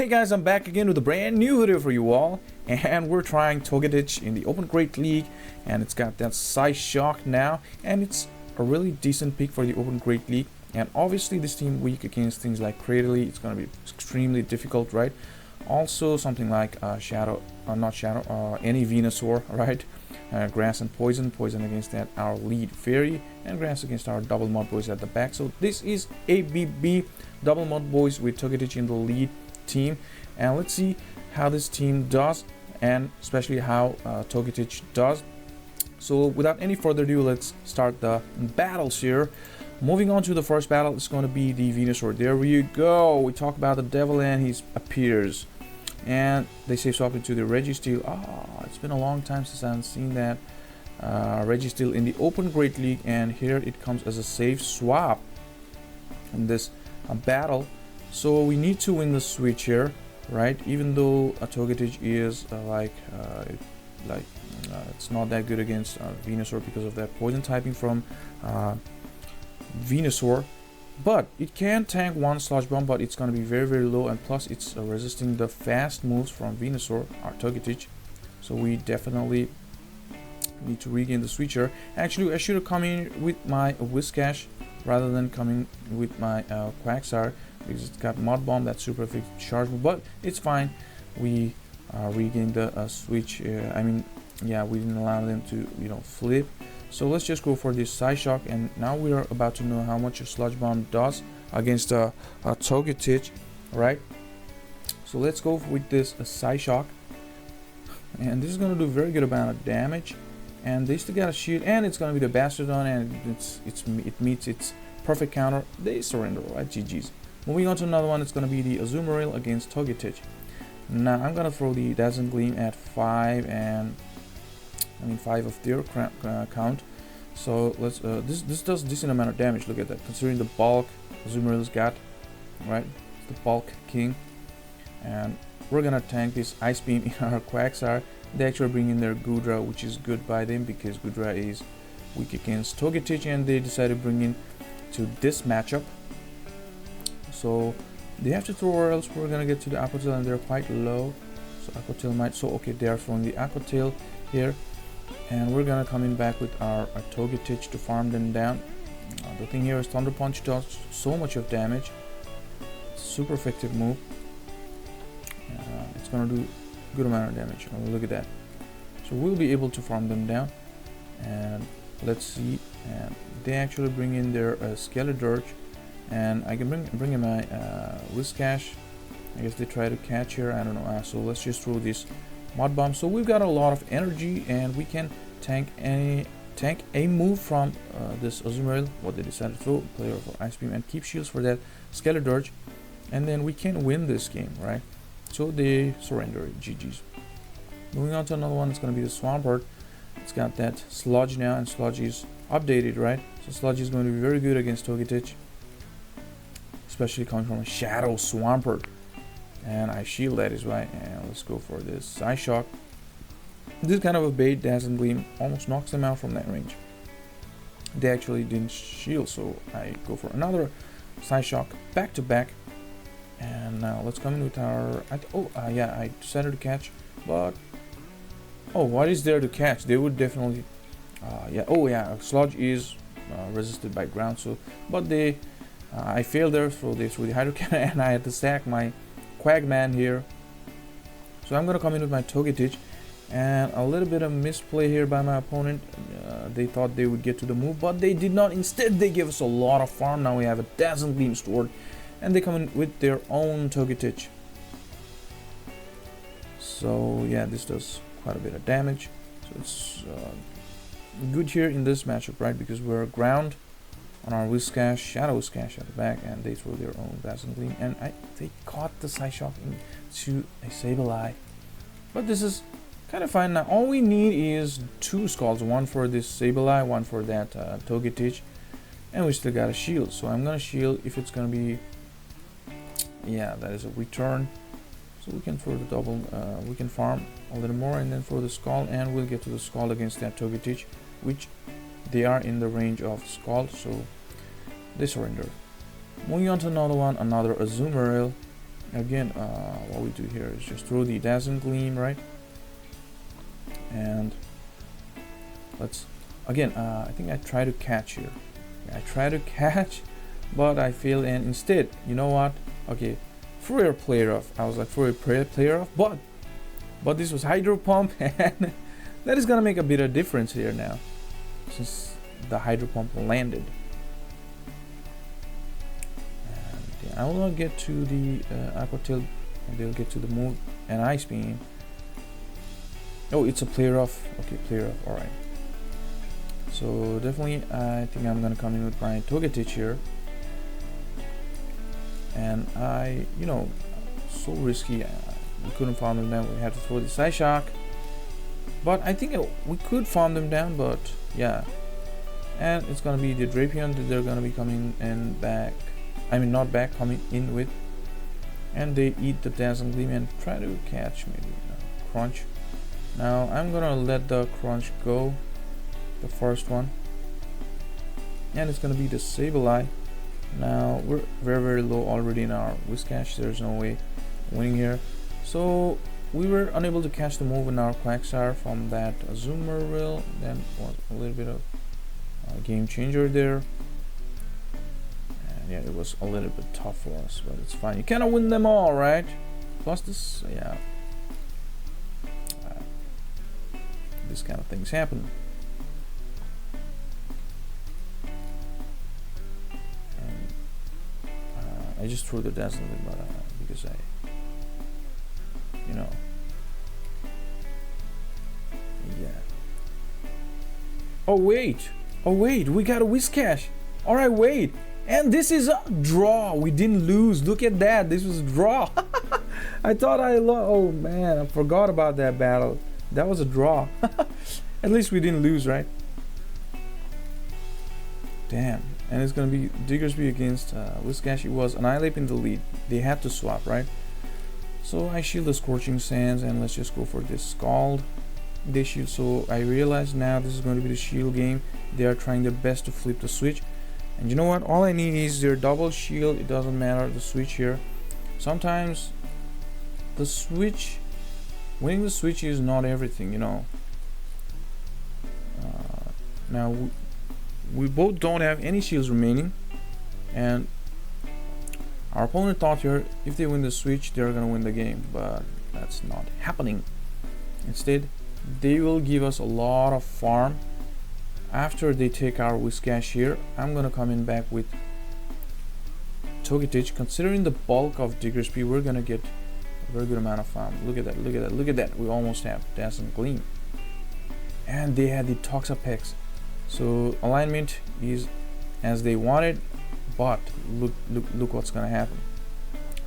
Hey guys, I'm back again with a brand new video for you all, and we're trying Togetic in the Open Great League, and it's got that size shock now, and it's a really decent pick for the Open Great League. And obviously this team weak against things like Cradily, it's going to be extremely difficult, right? Also something like any Venusaur, right? Grass and Poison against that our lead Fairy, and Grass against our Double Mud Boys at the back. So this is ABB Double Mud Boys with Togetic in the lead team, and let's see how this team does, and especially how Togetic does. So without any further ado, let's start the battles here. Moving on to the first battle, it's going to be the Venusaur. There we go. We talk about the devil and he appears, and they say swap into the Registeel. It's been a long time since I haven't seen that Registeel in the Open Great League, and here it comes as a safe swap in this battle. So we need to win the switch here, right? Even though a Togetic is it's not that good against Venusaur because of that poison typing from Venusaur, but it can tank one Sludge Bomb, but it's going to be very, very low, and plus it's resisting the fast moves from Venusaur, our Togetic. So we definitely need to regain the switch here. Actually, I should have come in with my Whiscash rather than coming with my Quagsire, because it's got Mud Bomb, that's super effective charge move, but it's fine. We regained the switch. We didn't allow them to flip. So let's just go for this Psyshock, and now we are about to know how much a Sludge Bomb does against a Togetic, right? So let's go with this Psyshock, and this is going to do very good amount of damage. And they still got a shield, and it's going to be the Bastardon, and it meets its perfect counter. They surrender, right? GG's. Moving on to another one, it's going to be the Azumarill against Togetic. Now I'm going to throw the Dazzling Gleam at 5, and 5 of their count. So let's this does decent amount of damage. Look at that, considering the bulk Azumarill's got, right? It's the bulk king. And we're gonna tank this Ice Beam in our Quagsire. They actually bring in their Goodra, which is good by them because Goodra is weak against Togetic, and they decided to bring in to this matchup. So they have to throw, or else we're gonna get to the Aqua Tail, and they're quite low. So Aqua Tail might. So okay, they're throwing the Aqua Tail here, and we're gonna come in back with our Togetic to farm them down. The thing here is Thunder Punch does so much of damage. Super effective move. It's gonna do good amount of damage. Look at that. So we'll be able to farm them down, and let's see. And they actually bring in their Skeledirge, and I can bring in my Whiscash. I guess they try to catch here. I don't know. So let's just throw this Mud Bomb. So we've got a lot of energy, and we can tank a move from this Azumarill. What they decided to throw, player for Ice Beam, and keep shields for that Skeledirge, and then we can win this game, right? So they surrender. GG's. Moving on to another one, it's going to be the Swampert. It's got that Sludge now, and Sludge is updated, right? So Sludge is going to be very good against Togetic, especially coming from a Shadow Swampert. And I shield, that is right. And let's go for this Psyshock. This kind of a bait, Dazzling Gleam, almost knocks them out from that range. They actually didn't shield, so I go for another Psyshock back to back. And now let's come in with our I decided to catch, but what is there to catch? They would definitely Sludge is resisted by ground, so but they I failed there, so they threw the Hydro Cannon, and I had to sack my Quagman here. So I'm gonna come in with my Togetic, and a little bit of misplay here by my opponent. They thought they would get to the move, but they did not. Instead, they gave us a lot of farm. Now we have a Dazzling Gleam stored, and they come in with their own Togetic. So yeah, this does quite a bit of damage. So it's good here in this matchup, right? Because we're ground on our Whiscash, Shadow Whiscash at the back, and they throw their own Dazzling Gleam, and they caught the Psyshock into a Sableye. But this is kind of fine now. All we need is 2 Scalds, one for this Sableye, one for that Togetic, and we still got a shield. So I'm gonna shield if it's gonna be, that is a return. So we can throw the double, we can farm a little more and then throw the Scald, and we'll get to the Scald against that Togetic, which they are in the range of Scald, so they surrender. Moving on to another one, another Azumarill, Again, what we do here is just throw the Dazzling Gleam, right? And let's again. I think I try to catch here. I try to catch, but I fail. And instead, you know what? Okay, for a player off. I was like for a player off, but this was Hydro Pump, and that is gonna make a bit of difference here now, since the Hydro Pump landed. And yeah, I will not get to the Aqua Tail, and they'll get to the move and Ice Beam. Oh, it's a player off. Okay, player off. All right. So definitely, I think I'm gonna come in with my Togetic here, and you know, so risky. We couldn't farm them down. We had to throw the Psyshock, but I think we could farm them down. But yeah, and it's gonna be the Drapion that they're gonna be coming in back. I mean, not back, coming in with, and they eat the Dazzling Gleam and try to catch maybe Crunch. Now I'm gonna let the Crunch go, the first one, and it's gonna be the Sableye. Now we're very low already in our Whiscash. There's no way winning here, so we were unable to catch the move in our Quagsire from that Azumarill. Then was a little bit of a game changer there, and yeah, it was a little bit tough for us, but it's fine. You cannot win them all, right? Plus this, yeah, this kind of things happen. I just threw the Dazzling Gleam, but because you know, yeah. Oh wait, we got a Whiscash. All right, wait, and this is a draw. We didn't lose. Look at that. This was a draw. I thought I lost. Oh man, I forgot about that battle. That was a draw. At least we didn't lose, right? Damn. And it's gonna be Diggersby against Whiscash. It was Annihilate in the lead. They had to swap, right? So I shield the Scorching Sands, and let's just go for this Scald. They shield, so I realize now this is going to be the shield game. They are trying their best to flip the switch. And you know what? All I need is their double shield. It doesn't matter the switch here. Sometimes the switch, winning the switch is not everything, you know. Now we both don't have any shields remaining, and our opponent thought here if they win the switch they're gonna win the game, but that's not happening. Instead, they will give us a lot of farm after they take our Whiscash here. I'm gonna come in back with Togetic. Considering the bulk of Diggersby, we're gonna get a very good amount of farm. Look at that, look at that, look at that. We almost have Dazzling Gleam, and they had the Toxapex. So alignment is as they wanted, but look what's gonna happen.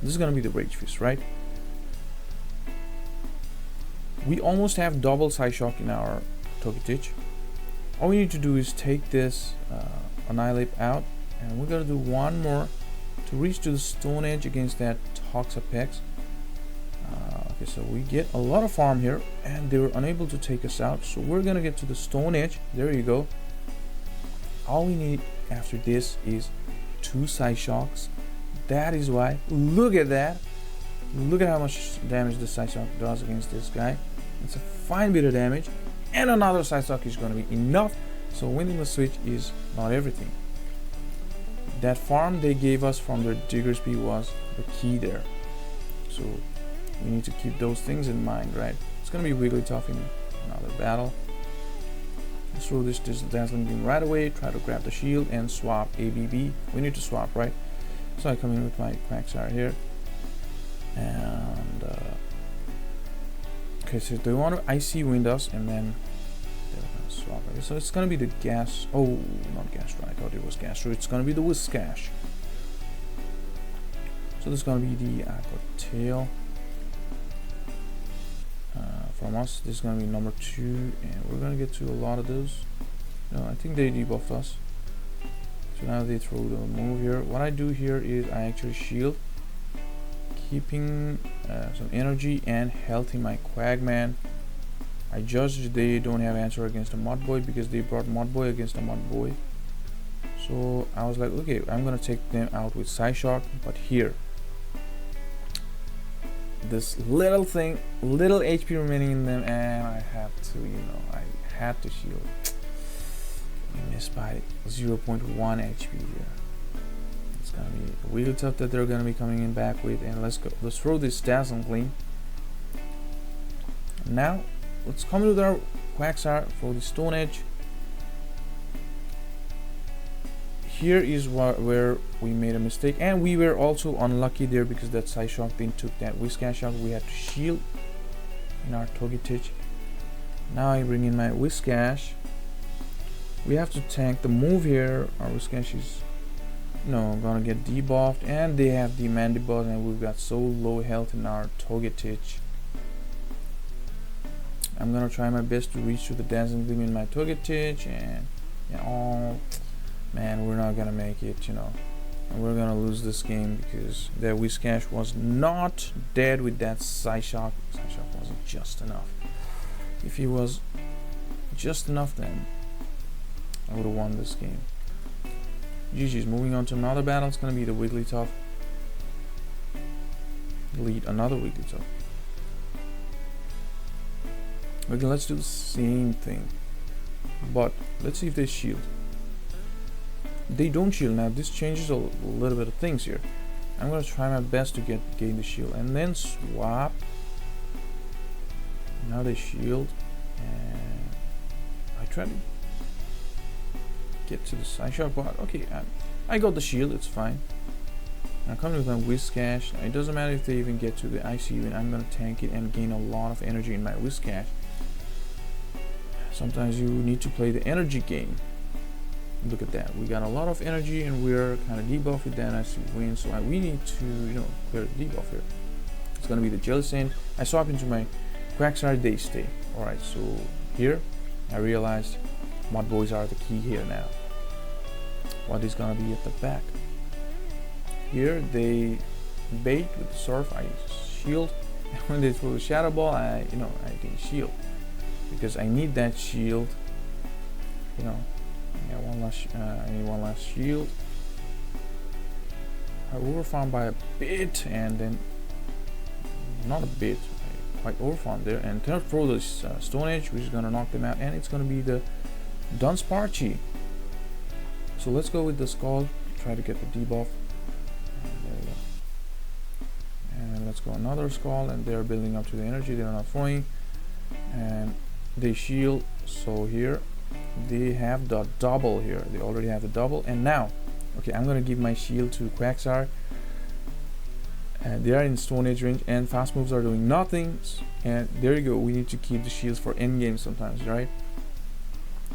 This is gonna be the Rage Fist, right? We almost have double Psyshock in our Togetic. All we need to do is take this Annihilate out, and we're gonna do one more to reach to the Stone Edge against that Toxapex. Okay, so we get a lot of farm here, and they were unable to take us out, so we're gonna get to the Stone Edge. There you go. All we need after this is 2 Psyshocks. That is why, look at that. Look at how much damage the Psyshock does against this guy. It's a fine bit of damage, and another Psyshock is going to be enough. So winning the switch is not everything. That farm they gave us from their Diggersby was the key there. So we need to keep those things in mind, right? It's going to be Wigglytuff in another battle. Let's throw this Dazzling Beam right away, try to grab the shield and swap ABB. We need to swap, right? So I come in with my Quagsire here. And okay, so they want to Icy Wind us, and then they're gonna swap it. So it's gonna be the Gas. Oh, not Gastro. I thought it was Gastro. It's gonna be the Whiscash. So this is gonna be the Aqua Tail. From us, this is gonna be number 2, and we're gonna get to a lot of those. No, I think they debuffed us. So now they throw the move here. What I do here is I actually shield, keeping some energy and health in my Quagman. I judged they don't have answer against a Mudboy because they brought Mudboy against a Mudboy. So I was like, okay, I'm gonna take them out with Psyshock, but here this little thing, little HP remaining in them, and I had to, I had to shield. We missed by 0.1 HP here. It's gonna be a Wigglytuff that they're gonna be coming in back with, and let's go. Let's throw this Dazzling Gleam. Now, let's come with our Quagsire for the Stone Edge. Here is where we made a mistake, and we were also unlucky there because that Psyshock then took that Whiscash out. We had to shield in our Togetic. Now I bring in my Whiscash. We have to tank the move here. Our Whiscash is gonna get debuffed, and they have the Mandibuzz, and we've got so low health in our Togetic. I'm gonna try my best to reach to the Dazzling Gleam in my Togetic, and oh man, we're not gonna make it, and we're gonna lose this game because that Whiscash was not dead with that Psyshock. Psyshock wasn't just enough. If he was just enough, then I would have won this game. GG's. Moving on to another battle. It's gonna be the Wigglytuff. Lead another Wigglytuff. Okay, let's do the same thing, but let's see if they shield. They don't shield. Now this changes a little bit of things here. I'm gonna try my best to gain the shield, and then swap. Now they shield, and I try to get to the Psyshock, but okay, I got the shield. It's fine. I'm coming with my Whiscash. It doesn't matter if they even get to the ICU, and I'm gonna tank it and gain a lot of energy in my Whiscash. Sometimes you need to play the energy game. Look at that, we got a lot of energy, and we're kind of debuffed with that as we win, so we need to clear the debuff here. It's gonna be the Jellicent. I swap into my Quagsire, they stay. Alright, so here I realized Mud Boys are the key here now. What is gonna be at the back? Here they bait with the Surf, I shield. When they throw the Shadow Ball, I didn't shield because I need that shield. Yeah, I need one last shield. I overfarmed by a bit, and then not a bit, quite overfarmed there, and cannot throw this Stone Edge, which is gonna knock them out, and it's gonna be the Dunsparce. So let's go with the Skull, try to get the debuff. And there we go. And let's go another Skull, and they're building up to the energy. They're not throwing, and they shield. So here they have the double here. They already have the double, and now, okay, I'm gonna give my shield to Quagsire. And they are in Stone Edge range, and fast moves are doing nothing. And there you go. We need to keep the shields for end game sometimes, right?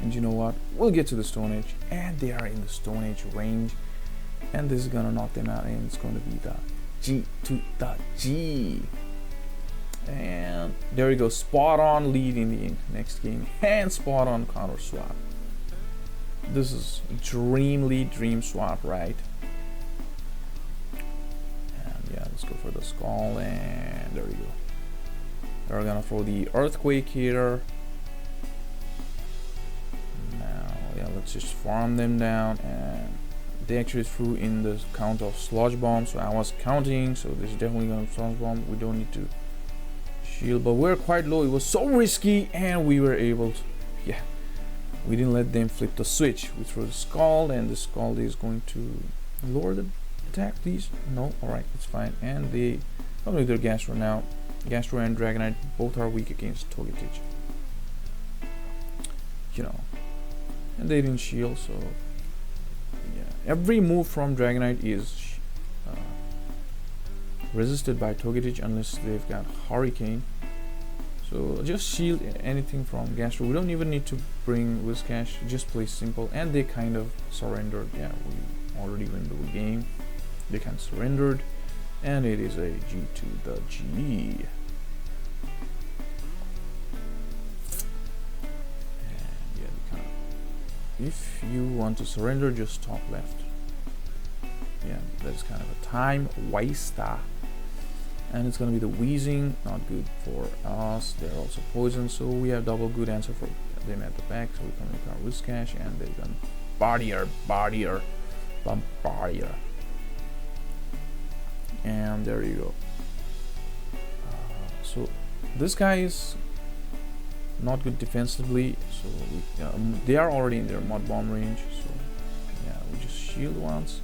And you know what? We'll get to the Stone Edge, and they are in the Stone Edge range, and this is gonna knock them out, and it's gonna be the G to the G. And there we go, spot on lead in the next game, and spot on counter swap. This is dream lead, dream swap, right? And yeah, let's go for the Skull, and there we go. They're gonna throw the Earthquake here. Now, yeah, let's just farm them down, and they actually threw in the count of Sludge Bomb, so I was counting, so this is definitely gonna be Sludge Bomb. We don't need to shield, but we're quite low. It was so risky, and we were able to, yeah, we didn't let them flip the switch. We threw the Skull, and the Skull is going to lower the attack, please. No, alright, it's fine. And they probably their Gastro now. Gastro and Dragonite both are weak against Togetic, and they didn't shield, so yeah, every move from Dragonite is resisted by Togetic unless they've got Hurricane. So just shield anything from Gastro. We don't even need to bring Whiscash, just play simple, and they kind of surrendered. Yeah, we already win the game. They kind of surrendered, and it is a G to the G. And yeah, they kind of, if you want to surrender, just top left. Yeah, that's kind of a time waster. And it's gonna be the Wheezing, not good for us. They're also poison, so we have double good answer for them at the back. So we come with our Whiscash, and they're gonna Bombardier. And there you go. So this guy is not good defensively, so they are already in their mud bomb range, so yeah, we just shield once.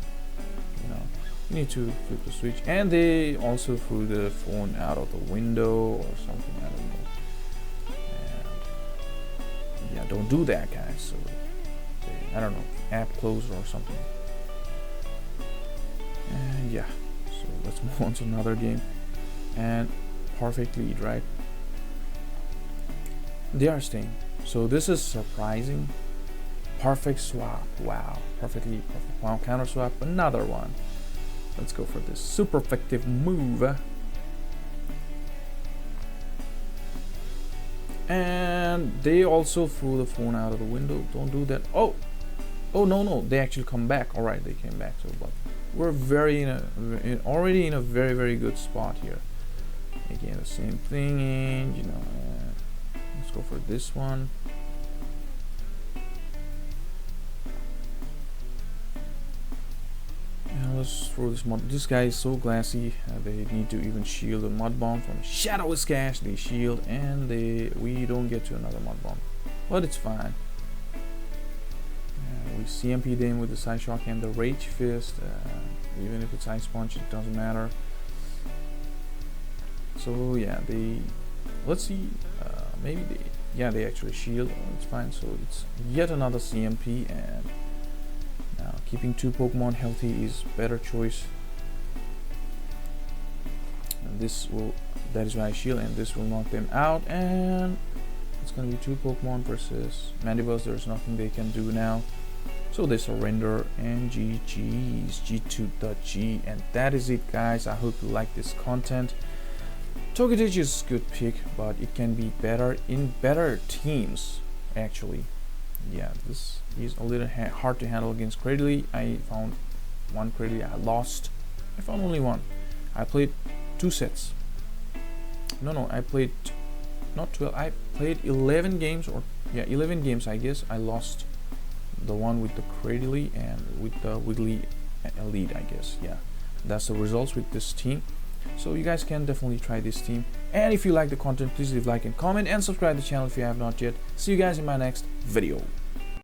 You know, you need to flip the switch, and they also threw the phone out of the window or something, I don't know. And yeah, don't do that, guys. So I don't know, app closed or something. And yeah, so let's move on to another game. And perfect lead, right? They are staying, so this is surprising. Perfect swap, wow, perfectly perfect. Wow, counter swap, another one. Let's go for this super effective move. And they also threw the phone out of the window. Don't do that. Oh no, they actually come back. All right, they came back. So, but we're already in a very good spot here. Again, the same thing, and you know. Let's go for this one. And let's throw this mud. This guy is so glassy. They need to even shield a mud bomb from Shadow Scash. They shield, and we don't get to another mud bomb, but it's fine. We CMP them with the Side Shock and the Rage Fist. Even if it's Ice Punch, it doesn't matter. So yeah, let's see. Maybe they actually shield. It's fine. So it's yet another CMP, and now keeping 2 Pokemon healthy is better choice. And that is why I shield, and this will knock them out. And it's gonna be 2 Pokemon versus Mandibuzz. There's nothing they can do now. So they surrender, and GG's, G to the G. And that is it, guys. I hope you like this content. Togetic is a good pick, but it can be better in better teams, actually. Yeah, this is a little hard to handle against Cradily. I found one Cradily, I lost. I found only one. I played 2 sets. No, I played not 12. I played 11 games, or yeah, 11 games, I guess. I lost the one with the Cradily and with the Wiggly Elite, I guess. Yeah, that's the results with this team. So you guys can definitely try this team, and if you like the content, please leave a like and comment, and subscribe to the channel if you have not yet. See you guys in my next video.